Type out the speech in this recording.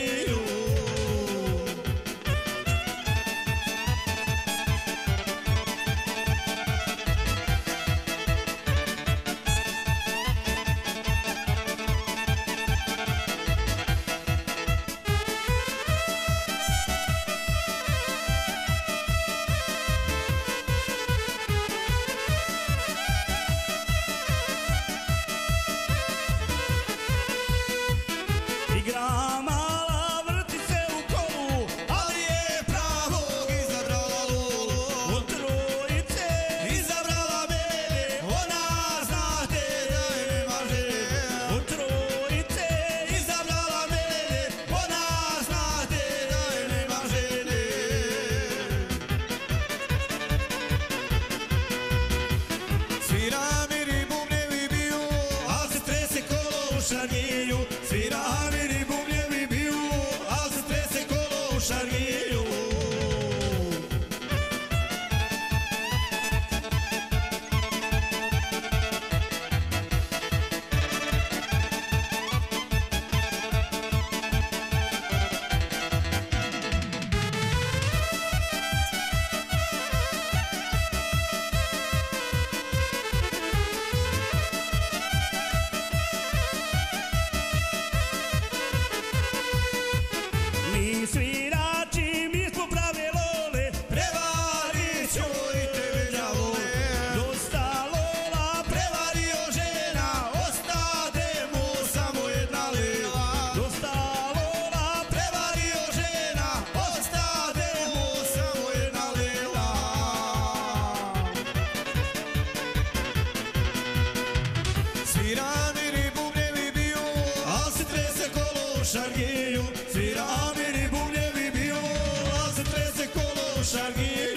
šargiju. Igra mala, vrti se u kolu, ali je pravog izabrala Lolu. Od trojice izabrala mene, ona znate da je nema žene. Od trojice izabrala mene, ona znate da je nema žene. Svira mi ribumljevi bio, al se trese kolo u šargiju. Svira mi ribumljevi bio, al se trese kolo u šargiju. Mi svirači, mi smo prave lole, prevarit ću i tebe đavole. Dosta lola prevario žena, ostademo samo jedna lela. Dosta lola prevario žena, ostademo samo jedna lela. Svira mi ribumljevi bio, al se trese kolo u šargiju. Svira mi ribumljevi bio, al se trese kolo u šargiju.